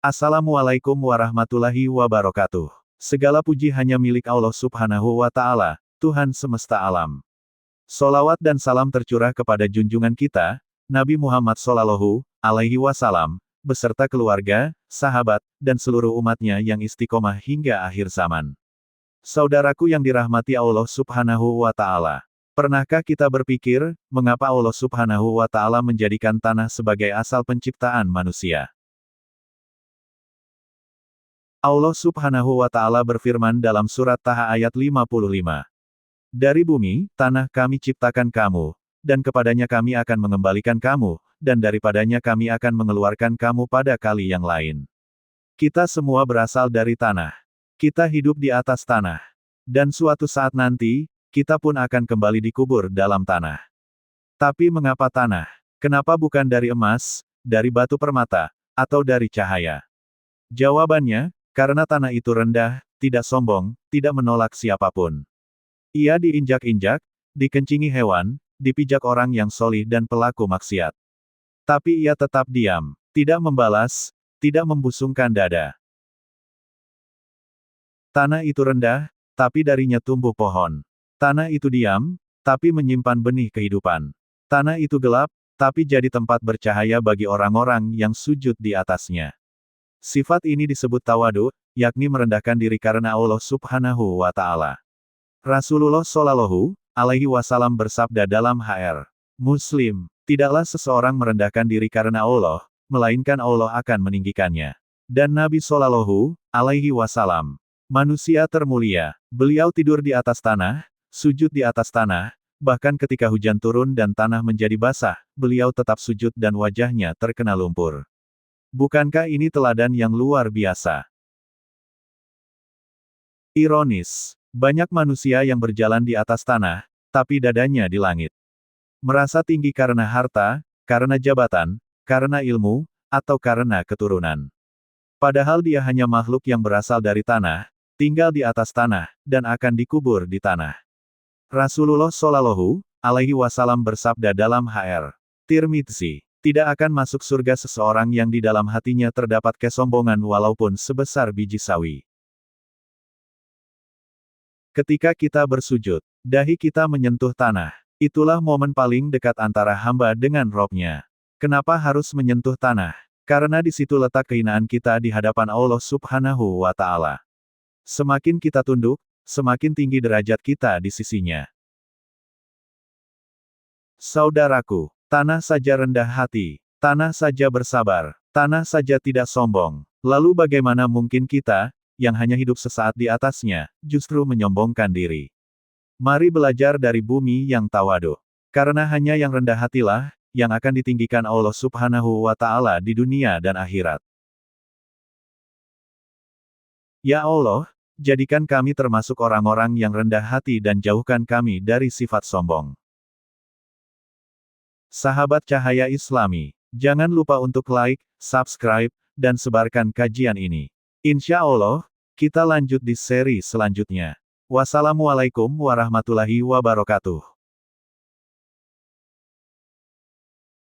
Assalamualaikum warahmatullahi wabarakatuh. Segala puji hanya milik Allah Subhanahu wa Ta'ala, Tuhan semesta alam. Solawat dan salam tercurah kepada junjungan kita, Nabi Muhammad Shallallahu Alaihi Wasallam, beserta keluarga, sahabat, dan seluruh umatnya yang istiqomah hingga akhir zaman. Saudaraku yang dirahmati Allah Subhanahu wa Ta'ala. Pernahkah kita berpikir, mengapa Allah Subhanahu wa Ta'ala menjadikan tanah sebagai asal penciptaan manusia? Allah Subhanahu wa Ta'ala berfirman dalam surat Taha ayat 55. Dari bumi, tanah kami ciptakan kamu, dan kepadanya kami akan mengembalikan kamu, dan daripadanya kami akan mengeluarkan kamu pada kali yang lain. Kita semua berasal dari tanah. Kita hidup di atas tanah. Dan suatu saat nanti, kita pun akan kembali dikubur dalam tanah. Tapi mengapa tanah? Kenapa bukan dari emas, dari batu permata, atau dari cahaya? Jawabannya, karena tanah itu rendah, tidak sombong, tidak menolak siapapun. Ia diinjak-injak, dikencingi hewan, dipijak orang yang solih dan pelaku maksiat. Tapi ia tetap diam, tidak membalas, tidak membusungkan dada. Tanah itu rendah, tapi darinya tumbuh pohon. Tanah itu diam, tapi menyimpan benih kehidupan. Tanah itu gelap, tapi jadi tempat bercahaya bagi orang-orang yang sujud di atasnya. Sifat ini disebut tawadu, yakni merendahkan diri karena Allah Subhanahu wa Ta'ala. Rasulullah Shallallahu Alaihi Wasallam bersabda dalam HR Muslim, tidaklah seseorang merendahkan diri karena Allah, melainkan Allah akan meninggikannya. Dan Nabi Shallallahu Alaihi Wasallam, manusia termulia, beliau tidur di atas tanah, sujud di atas tanah, bahkan ketika hujan turun dan tanah menjadi basah, beliau tetap sujud dan wajahnya terkena lumpur. Bukankah ini teladan yang luar biasa? Ironis, banyak manusia yang berjalan di atas tanah, tapi dadanya di langit. Merasa tinggi karena harta, karena jabatan, karena ilmu, atau karena keturunan. Padahal dia hanya makhluk yang berasal dari tanah, tinggal di atas tanah, dan akan dikubur di tanah. Rasulullah Shallallahu Alaihi Wasallam bersabda dalam HR Tirmidzi, tidak akan masuk surga seseorang yang di dalam hatinya terdapat kesombongan walaupun sebesar biji sawi. Ketika kita bersujud, dahi kita menyentuh tanah. Itulah momen paling dekat antara hamba dengan Rob-nya. Kenapa harus menyentuh tanah? Karena di situ letak kehinaan kita di hadapan Allah Subhanahu wa Ta'ala. Semakin kita tunduk, semakin tinggi derajat kita di sisinya. Saudaraku, tanah saja rendah hati, tanah saja bersabar, tanah saja tidak sombong. Lalu bagaimana mungkin kita, yang hanya hidup sesaat di atasnya, justru menyombongkan diri? Mari belajar dari bumi yang tawadu. Karena hanya yang rendah hatilah, yang akan ditinggikan Allah Subhanahu wa Ta'ala di dunia dan akhirat. Ya Allah, jadikan kami termasuk orang-orang yang rendah hati dan jauhkan kami dari sifat sombong. Sahabat Cahaya Islami, jangan lupa untuk like, subscribe, dan sebarkan kajian ini. Insya Allah, kita lanjut di seri selanjutnya. Wassalamualaikum warahmatullahi wabarakatuh.